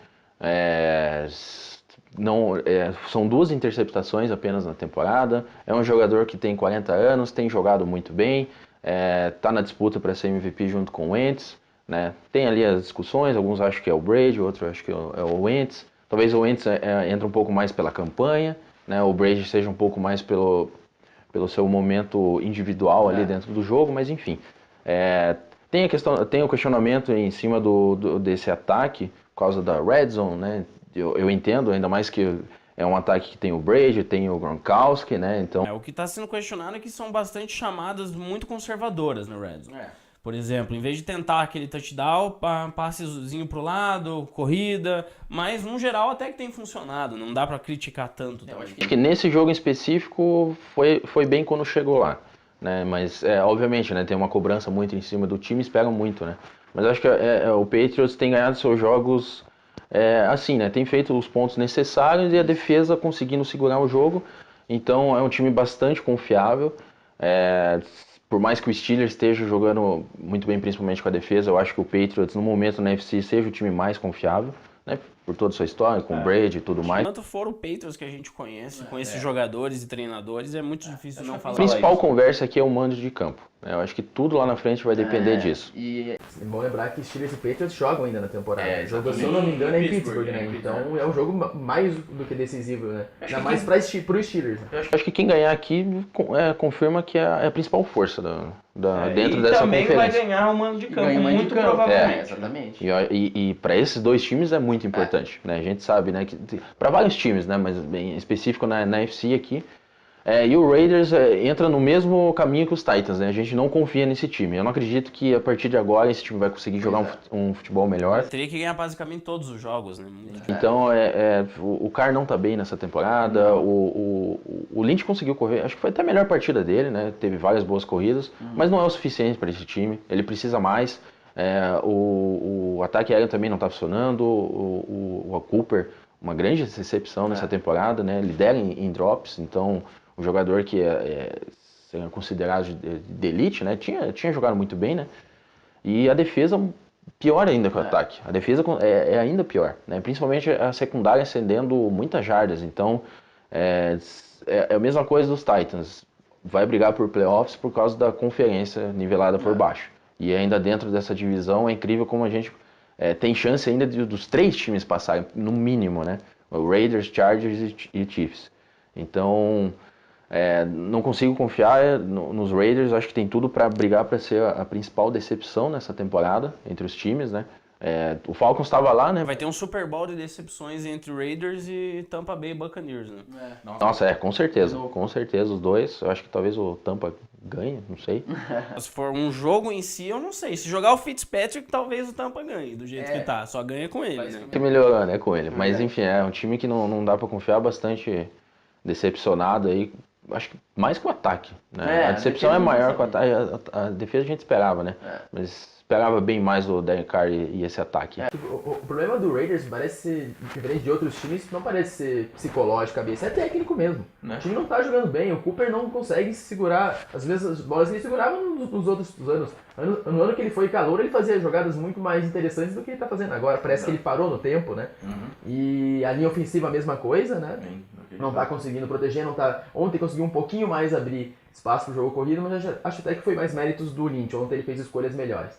São 2 interceptações apenas na temporada. É um jogador que tem 40 anos, tem jogado muito bem, tá na disputa para ser MVP junto com o Wentz. Né? Tem ali as discussões, alguns acham que é o Brady, outros acham que é o Wentz. Talvez o Wentz entre um pouco mais pela campanha, né? O Brady seja um pouco mais pelo seu momento individual ali dentro do jogo, mas enfim. Tem o questionamento em cima desse ataque, por causa da Red Zone, né? Eu entendo, ainda mais que é um ataque que tem o Brady, tem o Gronkowski, né? Então... O que está sendo questionado é que são bastante chamadas muito conservadoras no Red Zone. Por exemplo, em vez de tentar aquele touchdown, passezinho pro lado, corrida, mas no geral até que tem funcionado, não dá pra criticar tanto. Acho que nesse jogo em específico foi bem quando chegou lá, né? Mas obviamente, né, tem uma cobrança muito em cima do time, esperam muito, né? Mas acho que o Patriots tem ganhado seus jogos assim, né? Tem feito os pontos necessários e a defesa conseguindo segurar o jogo. Então é um time bastante confiável. Por mais que o Steelers esteja jogando muito bem, principalmente com a defesa, eu acho que o Patriots, no momento na NFC, seja o time mais confiável, né? Por toda a sua história, com o Brady e tudo mais. Tanto for o Patriots que a gente conhece, com esses jogadores e treinadores, é muito difícil não falar. A principal conversa aqui é o mando de campo. Eu acho que tudo lá na frente vai depender disso. E é bom lembrar que Steelers e Patriots jogam ainda na temporada. O jogo, se eu não me engano, é em Pittsburgh, né? Então é um jogo mais do que decisivo, né? Ainda mais pro Steelers. Eu acho que quem ganhar aqui confirma que é a principal força dentro dessa também conferência. vai ganhar o mando de campo, muito provavelmente. Exatamente. E para esses dois times é muito importante, né? A gente sabe, né, que para vários times, né, mas em específico na NFC aqui. E o Raiders entra no mesmo caminho que os Titans, né? A gente não confia nesse time. Eu não acredito que a partir de agora esse time vai conseguir jogar um futebol melhor. Teria que ganhar basicamente todos os jogos, né? Então o Carr não tá bem nessa temporada. O Lynch conseguiu correr, acho que foi até a melhor partida dele, né? Teve várias boas corridas, mas não é o suficiente para esse time. Ele precisa mais. O ataque aéreo também não tá funcionando. O Cooper, uma grande decepção nessa temporada, né? Lidera em drops, então um jogador que é considerado de elite, né? Tinha jogado muito bem, né? E a defesa pior ainda que o ataque. A defesa é ainda pior, né? Principalmente a secundária cedendo muitas jardas. Então é a mesma coisa dos Titans. Vai brigar por playoffs por causa da conferência nivelada por baixo. E ainda dentro dessa divisão é incrível como a gente tem chance ainda dos 3 times passarem, no mínimo, né? O Raiders, Chargers e Chiefs. Então não consigo confiar nos Raiders. Acho que tem tudo para brigar para ser a principal decepção nessa temporada entre os times, né? O Falcons estava lá, né? Vai ter um Super Bowl de decepções entre Raiders e Tampa Bay Buccaneers, né? Nossa, com certeza. Com certeza, os dois. Eu acho que talvez o Tampa ganhe, não sei. Se for um jogo em si, eu não sei. Se jogar o Fitzpatrick, talvez o Tampa ganhe, do jeito que tá. Só ganha com ele, né? Tem que melhorar, né, com ele. Mas enfim, é um time que não dá para confiar, bastante decepcionado aí. Acho que mais que o ataque, né? A decepção é maior que o ataque. A defesa a gente esperava, né? Mas esperava bem mais o Derek Carr e esse ataque. O problema do Raiders parece ser, diferente de outros times, não parece ser psicológico, cabeça, é técnico mesmo. O time não tá jogando bem, o Cooper não consegue segurar as mesmas bolas que ele segurava nos outros anos. No ano que ele foi calor, ele fazia jogadas muito mais interessantes do que ele tá fazendo agora. Parece que ele parou no tempo, né? E a linha ofensiva a mesma coisa, né? Não tá conseguindo proteger, não tá... Ontem conseguiu um pouquinho mais abrir espaço pro jogo corrido, mas eu acho até que foi mais méritos do Lynch. Ontem ele fez escolhas melhores.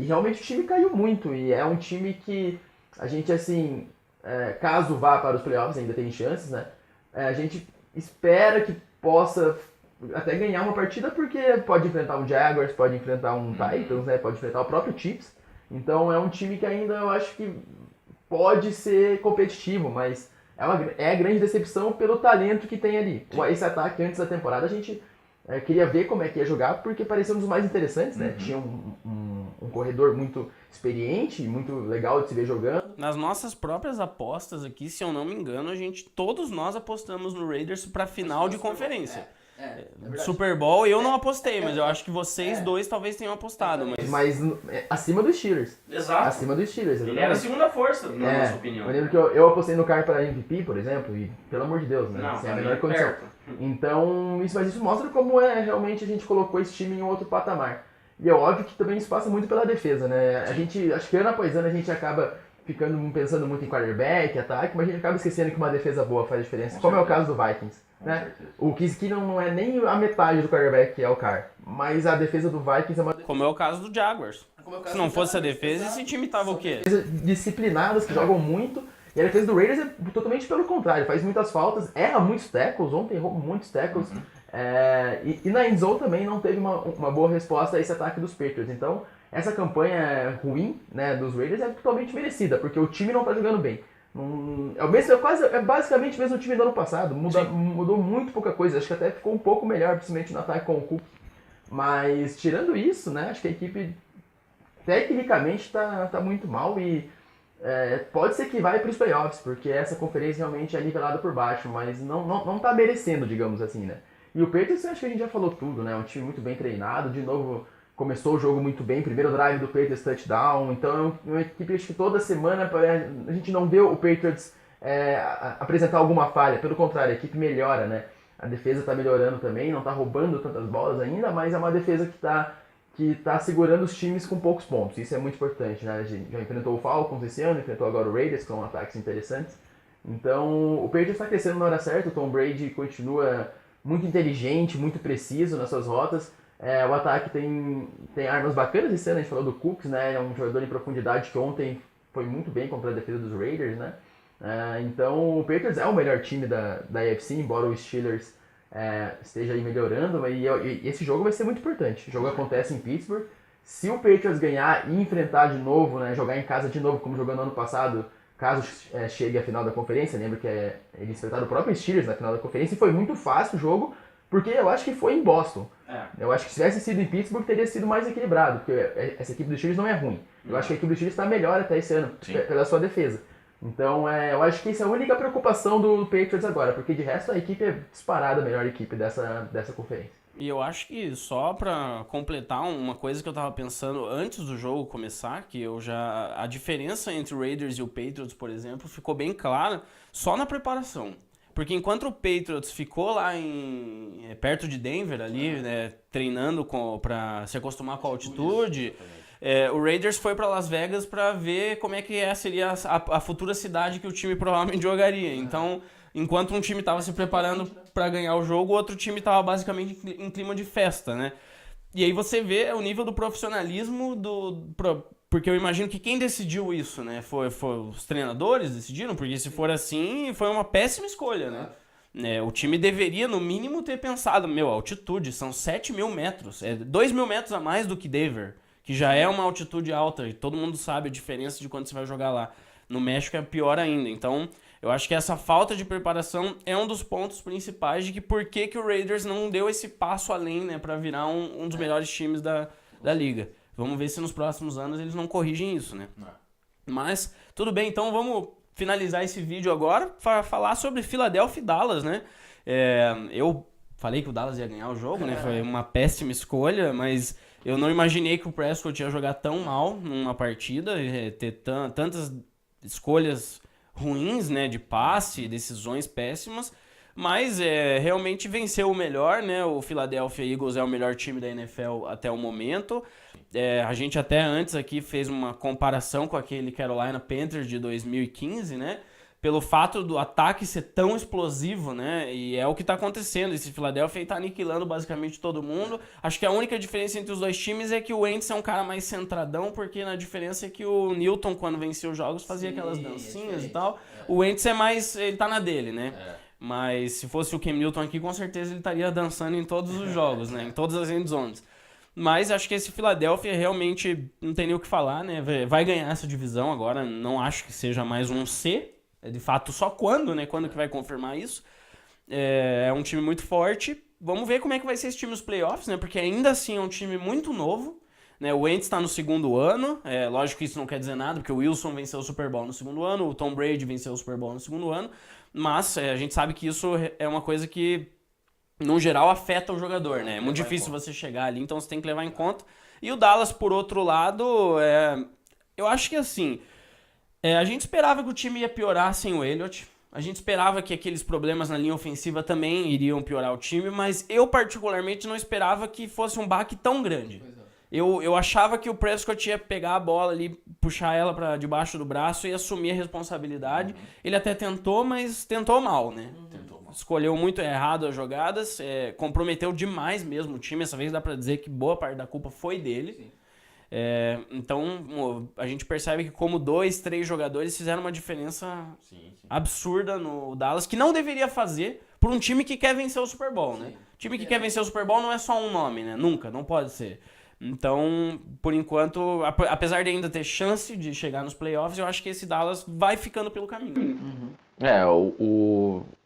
E realmente o time caiu muito, e é um time que a gente, assim, caso vá para os playoffs, ainda tem chances, né? A gente espera que possa até ganhar uma partida, porque pode enfrentar um Jaguars, pode enfrentar um Titans, né? Pode enfrentar o próprio Chiefs. Então é um time que ainda eu acho que pode ser competitivo, mas é a grande decepção pelo talento que tem ali. Esse ataque antes da temporada a gente queria ver como é que ia jogar, porque parecia um dos mais interessantes, né? Tinha um corredor muito experiente, muito legal de se ver jogando. Nas nossas próprias apostas aqui, se eu não me engano, todos nós apostamos no Raiders para final de conferência. Super Bowl eu não apostei, mas eu acho que vocês dois talvez tenham apostado. Mas acima dos Steelers. Exato. Acima dos Steelers. Ele era a segunda força, na nossa opinião. Eu lembro que eu apostei no Carr para MVP, por exemplo, e pelo amor de Deus, né? Não, sem a menor condição. perto. Então, mas isso mostra como realmente a gente colocou esse time em outro patamar. E é óbvio que também isso passa muito pela defesa, né? A gente, acho que ano após ano a gente acaba pensando muito em quarterback, ataque, mas a gente acaba esquecendo que uma defesa boa faz diferença, como é o caso do Vikings. Né? O que não é nem a metade do quarterback que é o Carr, mas a defesa do Vikings é uma defesa... Como é o caso do Jaguars. Se não fosse a defesa, esse time tava o quê? Disciplinadas, que jogam muito, e a defesa do Raiders é totalmente pelo contrário, faz muitas faltas, erra muitos tackles, ontem errou muitos tackles, e na endzone também não teve uma boa resposta a esse ataque dos Patriots. Então, essa campanha ruim, né, dos Raiders é totalmente merecida, porque o time não tá jogando bem. É basicamente o mesmo time do ano passado, mudou muito pouca coisa, acho que até ficou um pouco melhor, principalmente no ataque com o Cook. Mas, tirando isso, né, acho que a equipe tecnicamente tá muito mal e pode ser que vai para os playoffs, porque essa conferência realmente é nivelada por baixo, mas não tá merecendo, digamos assim, né. E o Patriots, acho que a gente já falou tudo, né, é um time muito bem treinado, de novo, começou o jogo muito bem, primeiro drive do Patriots touchdown, então é uma equipe, acho que toda semana a gente não vê o Patriots apresentar alguma falha, pelo contrário, a equipe melhora, né. A defesa está melhorando também, não está roubando tantas bolas ainda, mas é uma defesa que tá segurando os times com poucos pontos. Isso é muito importante, né? A gente já enfrentou o Falcons esse ano, enfrentou agora o Raiders, que são ataques interessantes. Então, o Patriots está crescendo na hora certa, o Tom Brady continua muito inteligente, muito preciso nas suas rotas. O ataque tem armas bacanas esse ano, a gente falou do Cooks, né? É um jogador em profundidade que ontem foi muito bem contra a defesa dos Raiders, né? Então, o Patriots é o melhor time da AFC, embora o Steelers esteja aí melhorando, e esse jogo vai ser muito importante. O jogo acontece em Pittsburgh. Se o Patriots ganhar e enfrentar de novo, né, jogar em casa de novo, como jogou no ano passado, caso chegue à final da conferência, lembra que eles enfrentaram o próprio Steelers na final da conferência, e foi muito fácil o jogo, porque eu acho que foi em Boston. Eu acho que se tivesse sido em Pittsburgh, teria sido mais equilibrado, porque essa equipe do Steelers não é ruim. Eu acho que a equipe do Steelers está melhor até esse ano, pela sua defesa. Então, eu acho que essa é a única preocupação do Patriots agora, porque de resto a equipe é disparada a melhor equipe dessa conferência. E eu acho que só pra completar uma coisa que eu tava pensando antes do jogo começar, que a diferença entre o Raiders e o Patriots, por exemplo, ficou bem clara só na preparação. Porque enquanto o Patriots ficou lá perto de Denver ali, né, treinando pra se acostumar com a altitude, o Raiders foi para Las Vegas para ver como é que seria a futura cidade que o time provavelmente jogaria. Então, enquanto um time estava se preparando para ganhar o jogo, o outro time estava basicamente em clima de festa, né? E aí você vê o nível do profissionalismo porque eu imagino que quem decidiu isso, né? Foi os treinadores decidiram, porque se for assim, foi uma péssima escolha, né? O time deveria, no mínimo, ter pensado, altitude, são 7.000 metros, 2.000 metros a mais do que Denver, que já é uma altitude alta, e todo mundo sabe a diferença de quando você vai jogar lá. No México é pior ainda. Então, eu acho que essa falta de preparação é um dos pontos principais de que por que o Raiders não deu esse passo além, né, para virar um dos melhores times da liga. Vamos ver se nos próximos anos eles não corrigem isso, né? Mas, tudo bem, então vamos finalizar esse vídeo agora para falar sobre Philadelphia e Dallas, né? Eu falei que o Dallas ia ganhar o jogo, né? Foi uma péssima escolha, mas eu não imaginei que o Prescott ia jogar tão mal numa partida, ter tantas escolhas ruins, né, de passe, decisões péssimas, mas realmente venceu o melhor, né? O Philadelphia Eagles é o melhor time da NFL até o momento. A gente até antes aqui fez uma comparação com aquele Carolina Panthers de 2015, né? Pelo fato do ataque ser tão explosivo, né? E é o que está acontecendo. Esse Philadelphia está aniquilando basicamente todo mundo. Acho que a única diferença entre os dois times é que o Wentz é um cara mais centradão, porque na diferença é que o Newton, quando vencia os jogos, fazia aquelas dancinhas e tal. O Wentz é mais... ele tá na dele, né? Mas se fosse o Cam Newton aqui, com certeza ele estaria dançando em todos os jogos, né? Em todas as end zones. Mas acho que esse Philadelphia realmente não tem nem o que falar, né? Vai ganhar essa divisão agora. Não acho que seja mais um C. De fato, só quando, né? Quando que vai confirmar isso? É um time muito forte. Vamos ver como é que vai ser esse time nos playoffs, né? Porque ainda assim é um time muito novo, né? O Wentz está no segundo ano. Lógico que isso não quer dizer nada, porque o Wilson venceu o Super Bowl no segundo ano, o Tom Brady venceu o Super Bowl no segundo ano. Mas a gente sabe que isso é uma coisa que, no geral, afeta o jogador, né? É muito difícil você chegar ali, então você tem que levar em conta. E o Dallas, por outro lado, eu acho que assim... a gente esperava que o time ia piorar sem o Elliott. A gente esperava que aqueles problemas na linha ofensiva também iriam piorar o time, mas eu particularmente não esperava que fosse um baque tão grande. Eu achava que o Prescott ia pegar a bola ali, puxar ela para debaixo do braço e assumir a responsabilidade. Ele até tentou, mas tentou mal, né? Escolheu muito errado as jogadas, comprometeu demais mesmo o time. Essa vez dá para dizer que boa parte da culpa foi dele. Sim. Então, a gente percebe que como 2, 3 jogadores fizeram uma diferença absurda no Dallas, que não deveria fazer por um time que quer vencer o Super Bowl, né? Time que quer vencer o Super Bowl não é só um nome, né? Nunca, não pode ser. Então, por enquanto, apesar de ainda ter chance de chegar nos playoffs, eu acho que esse Dallas vai ficando pelo caminho.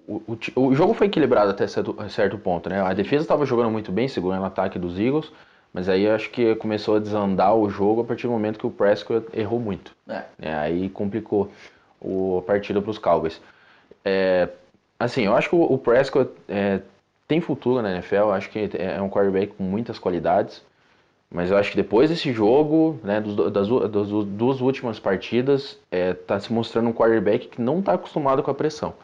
o jogo foi equilibrado até certo ponto, né? A defesa estava jogando muito bem, segurando o ataque dos Eagles, mas aí acho que começou a desandar o jogo a partir do momento que o Prescott errou muito. Aí complicou a partida para os Cowboys. Assim, eu acho que o Prescott tem futuro na NFL, acho que é um quarterback com muitas qualidades, mas eu acho que depois desse jogo, né, das duas últimas partidas, tá se mostrando um quarterback que não está acostumado com a pressão.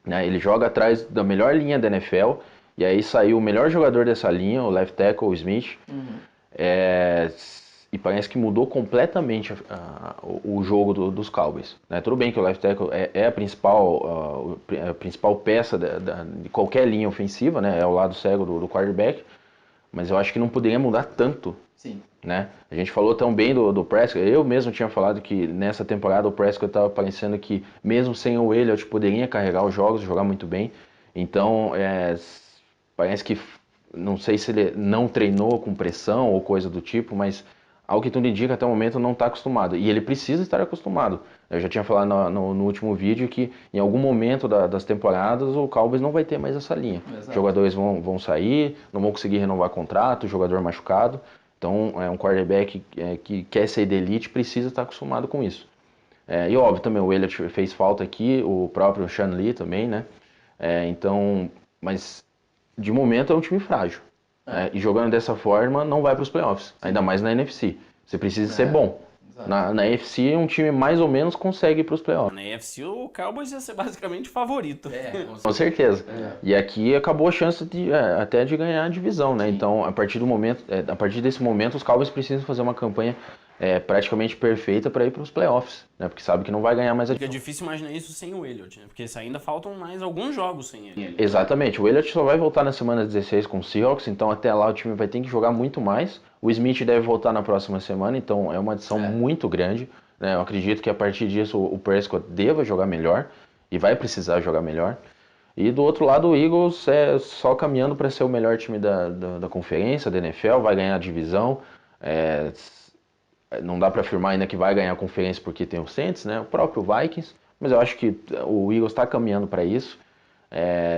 Né? Ele joga atrás da melhor linha da NFL, e aí saiu o melhor jogador dessa linha, o left tackle, o Smith, e parece que mudou completamente o jogo dos Cowboys. Né? Tudo bem que o left tackle é a principal peça de qualquer linha ofensiva, né? É o lado cego do quarterback, mas eu acho que não poderia mudar tanto. Sim. Né? A gente falou tão bem do Prescott, eu mesmo tinha falado que nessa temporada o Prescott estava parecendo que mesmo sem o Elliott poderia carregar os jogos, jogar muito bem. Então parece que, não sei se ele não treinou com pressão ou coisa do tipo, mas ao que tudo indica até o momento não está acostumado, e ele precisa estar acostumado. Eu já tinha falado no último vídeo que em algum momento das temporadas o Cowboys não vai ter mais essa linha. Exato. Os jogadores vão sair, não vão conseguir renovar contrato, o jogador machucado. Então, um quarterback que quer ser de elite precisa estar acostumado com isso. E óbvio também, o Elliott fez falta aqui, o próprio Sean Lee também, né? Então, mas de momento é um time frágil. E jogando dessa forma não vai para os playoffs, ainda mais na NFC. Você precisa ser bom. Na NFC, um time mais ou menos consegue ir para os playoffs. Na NFC, o Cowboys ia ser basicamente favorito. Com certeza. E aqui acabou a chance até de ganhar a divisão, né? Sim. Então, a partir desse momento, os Cowboys precisam fazer uma campanha praticamente perfeita para ir para os playoffs, né? Porque sabe que não vai ganhar mais a divisão. Fica difícil imaginar isso sem o Elliott, né? Porque ainda faltam mais alguns jogos sem ele. Exatamente. O Elliott só vai voltar na semana 16 com o Seahawks, então até lá o time vai ter que jogar muito mais. O Smith deve voltar na próxima semana, então é uma adição muito grande. Né? Eu acredito que a partir disso o Prescott deva jogar melhor e vai precisar jogar melhor. E do outro lado o Eagles só caminhando para ser o melhor time da conferência, da NFL, vai ganhar a divisão. Não dá para afirmar ainda que vai ganhar a conferência porque tem o Saints, né? O próprio Vikings, mas eu acho que o Eagles está caminhando para isso.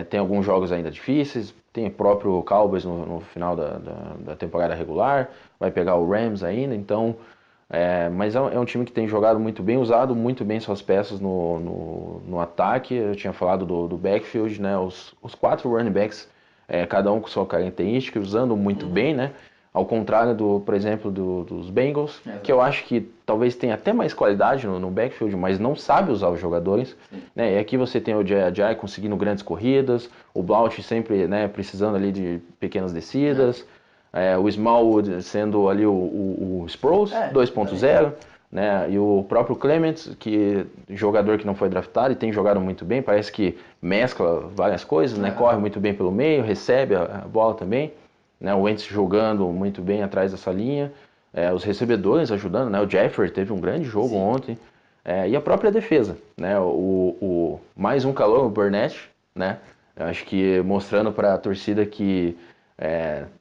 Tem alguns jogos ainda difíceis, tem o próprio Cowboys no final da temporada regular, vai pegar o Rams ainda, então... mas é um time que tem jogado muito bem, usado muito bem suas peças no ataque. Eu tinha falado do backfield, né? Os 4 running backs, cada um com sua característica, usando muito bem, né? Ao contrário, por exemplo, dos Bengals, que eu acho que talvez tenha até mais qualidade no backfield, mas não sabe usar os jogadores. Né? E aqui você tem o Jai conseguindo grandes corridas, o Blount sempre, né, precisando ali de pequenas descidas, o Smallwood sendo ali o Sproles 2.0, né? E o próprio Clements, jogador que não foi draftado e tem jogado muito bem, parece que mescla várias coisas, né? Corre muito bem pelo meio, recebe a bola também. Né, o Wentz jogando muito bem atrás dessa linha, os recebedores ajudando, né, o Jeffrey teve um grande jogo ontem, e a própria defesa, né, mais um calor, o Burnett, né, eu acho que mostrando para a torcida que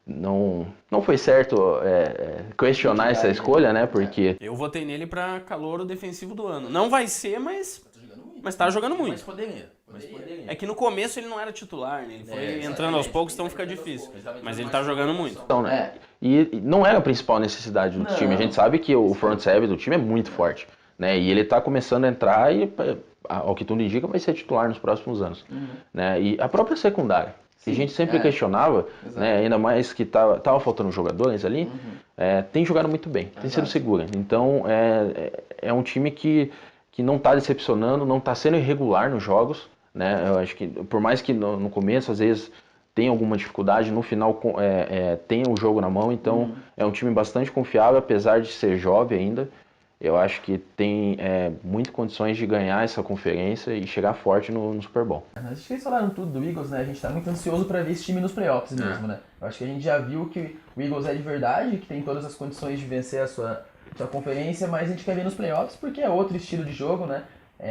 não foi certo questionar essa escolha, né, porque... Eu votei nele para calouro defensivo do ano. Não vai ser, mas tá jogando muito. Mas poderia. É que no começo ele não era titular, né? Ele foi entrando aos poucos, então fica difícil. Mas ele tá jogando muito. Então, né? E não é a principal necessidade do time. A gente sabe que o front seven do time é muito forte. Né? E ele tá começando a entrar e, ao que tudo indica, vai ser titular nos próximos anos. Né? E a própria secundária. Que a gente sempre questionava, né? Ainda mais que tava faltando jogadores ali, tem jogado muito bem, tem sido segura. Então, é um time que não tá decepcionando, não tá sendo irregular nos jogos. Né? Eu acho que, por mais que no começo, às vezes, tem alguma dificuldade, no final tem o jogo na mão, então é um time bastante confiável, apesar de ser jovem ainda. Eu acho que tem muitas condições de ganhar essa conferência e chegar forte no Super Bowl. Acho que vocês falaram tudo do Eagles, né? A gente tá muito ansioso para ver esse time nos playoffs mesmo, né? Eu acho que a gente já viu que o Eagles é de verdade, que tem todas as condições de vencer a sua conferência, mas a gente quer ver nos playoffs porque é outro estilo de jogo, né?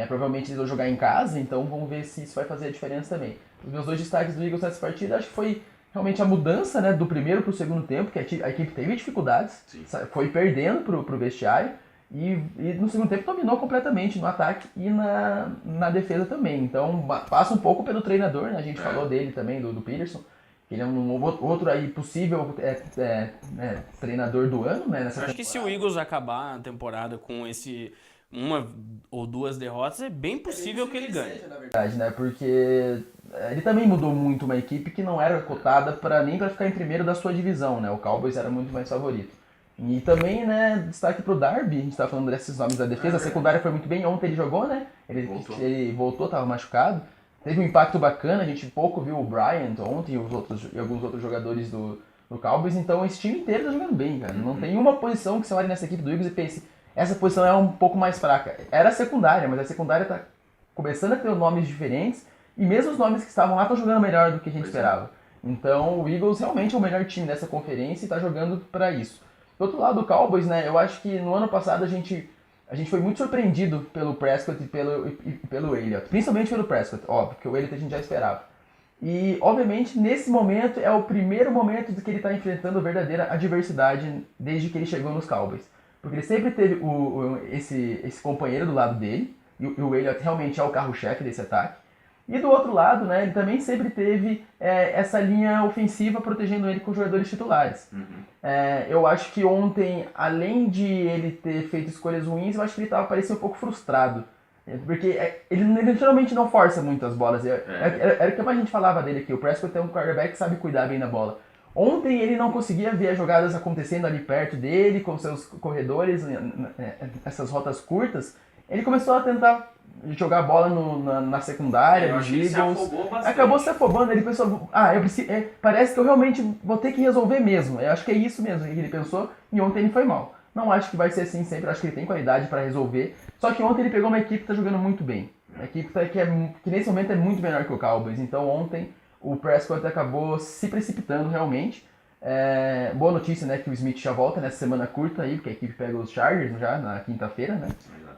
Provavelmente eles vão jogar em casa, então vamos ver se isso vai fazer a diferença também. Os meus 2 destaques do Eagles nessa partida, acho que foi realmente a mudança, né, do primeiro para o segundo tempo, que a equipe teve dificuldades, foi perdendo pro vestiário, E no segundo tempo dominou completamente no ataque e na defesa também. Então passa um pouco pelo treinador, né? A gente falou dele também, do Peterson. Ele é um outro aí possível treinador do ano, né? Acho que se o Eagles acabar a temporada com uma ou duas derrotas, é bem possível que ele ganhe. Na verdade, né? Porque ele também mudou muito uma equipe que não era cotada nem para ficar em primeiro da sua divisão, né? O Cowboys era muito mais favorito. E também, né, destaque pro Darby, a gente tá falando desses nomes da defesa, a secundária foi muito bem, ontem ele jogou, né? Ele voltou, tava machucado. Teve um impacto bacana, a gente pouco viu o Bryant ontem e alguns outros jogadores do Cowboys, então esse time inteiro tá jogando bem, cara. Não tem uma posição que você olhe nessa equipe do Eagles e pense, essa posição é um pouco mais fraca. Era a secundária, mas a secundária tá começando a ter nomes diferentes, e mesmo os nomes que estavam lá estão jogando melhor do que a gente esperava. Então o Eagles realmente é o melhor time dessa conferência e tá jogando para isso. Do outro lado, do Cowboys, né, eu acho que no ano passado a gente foi muito surpreendido pelo Prescott e pelo Elliott. Principalmente pelo Prescott, óbvio, porque o Elliott a gente já esperava. E, obviamente, nesse momento é o primeiro momento de que ele está enfrentando a verdadeira adversidade desde que ele chegou nos Cowboys. Porque ele sempre teve esse companheiro do lado dele, e o Elliott realmente é o carro-chefe desse ataque. E do outro lado, né, ele também sempre teve essa linha ofensiva protegendo ele com jogadores titulares. Eu acho que ontem, além de ele ter feito escolhas ruins, eu acho que ele parecia um pouco frustrado. Porque ele geralmente não força muito as bolas. Era o que mais a gente falava dele aqui. O Prescott é um quarterback que sabe cuidar bem da bola. Ontem ele não conseguia ver as jogadas acontecendo ali perto dele, com seus corredores, essas rotas curtas. Ele começou a tentar jogar bola na secundária, nos Eagles. Acabou se afobando, ele pensou, parece que eu realmente vou ter que resolver mesmo. Eu acho que é isso mesmo que ele pensou, e ontem ele foi mal. Não acho que vai ser assim sempre, acho que ele tem qualidade para resolver. Só que ontem ele pegou uma equipe que está jogando muito bem. Uma equipe que nesse momento é muito melhor que o Cowboys. Então ontem o Prescott acabou se precipitando realmente. Boa notícia, né, que o Smith já volta nessa semana curta aí, porque a equipe pega os Chargers já na quinta-feira, né?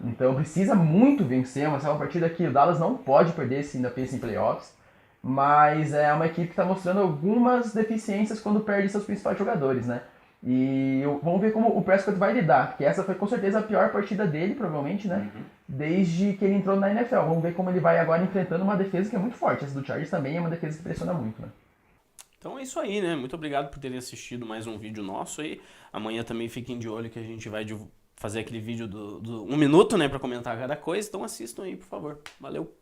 Então precisa muito vencer, mas é uma partida que o Dallas não pode perder se ainda pensa em playoffs. Mas é uma equipe que está mostrando algumas deficiências quando perde seus principais jogadores, né? E vamos ver como o Prescott vai lidar, porque essa foi com certeza a pior partida dele, provavelmente, né? Desde que ele entrou na NFL. Vamos ver como ele vai agora enfrentando uma defesa que é muito forte. Essa do Chargers também é uma defesa que pressiona muito, né? Então é isso aí, né? Muito obrigado por terem assistido mais um vídeo nosso aí. Amanhã também fiquem de olho que a gente vai fazer aquele vídeo do 1 minuto, né? Pra comentar cada coisa. Então assistam aí, por favor. Valeu!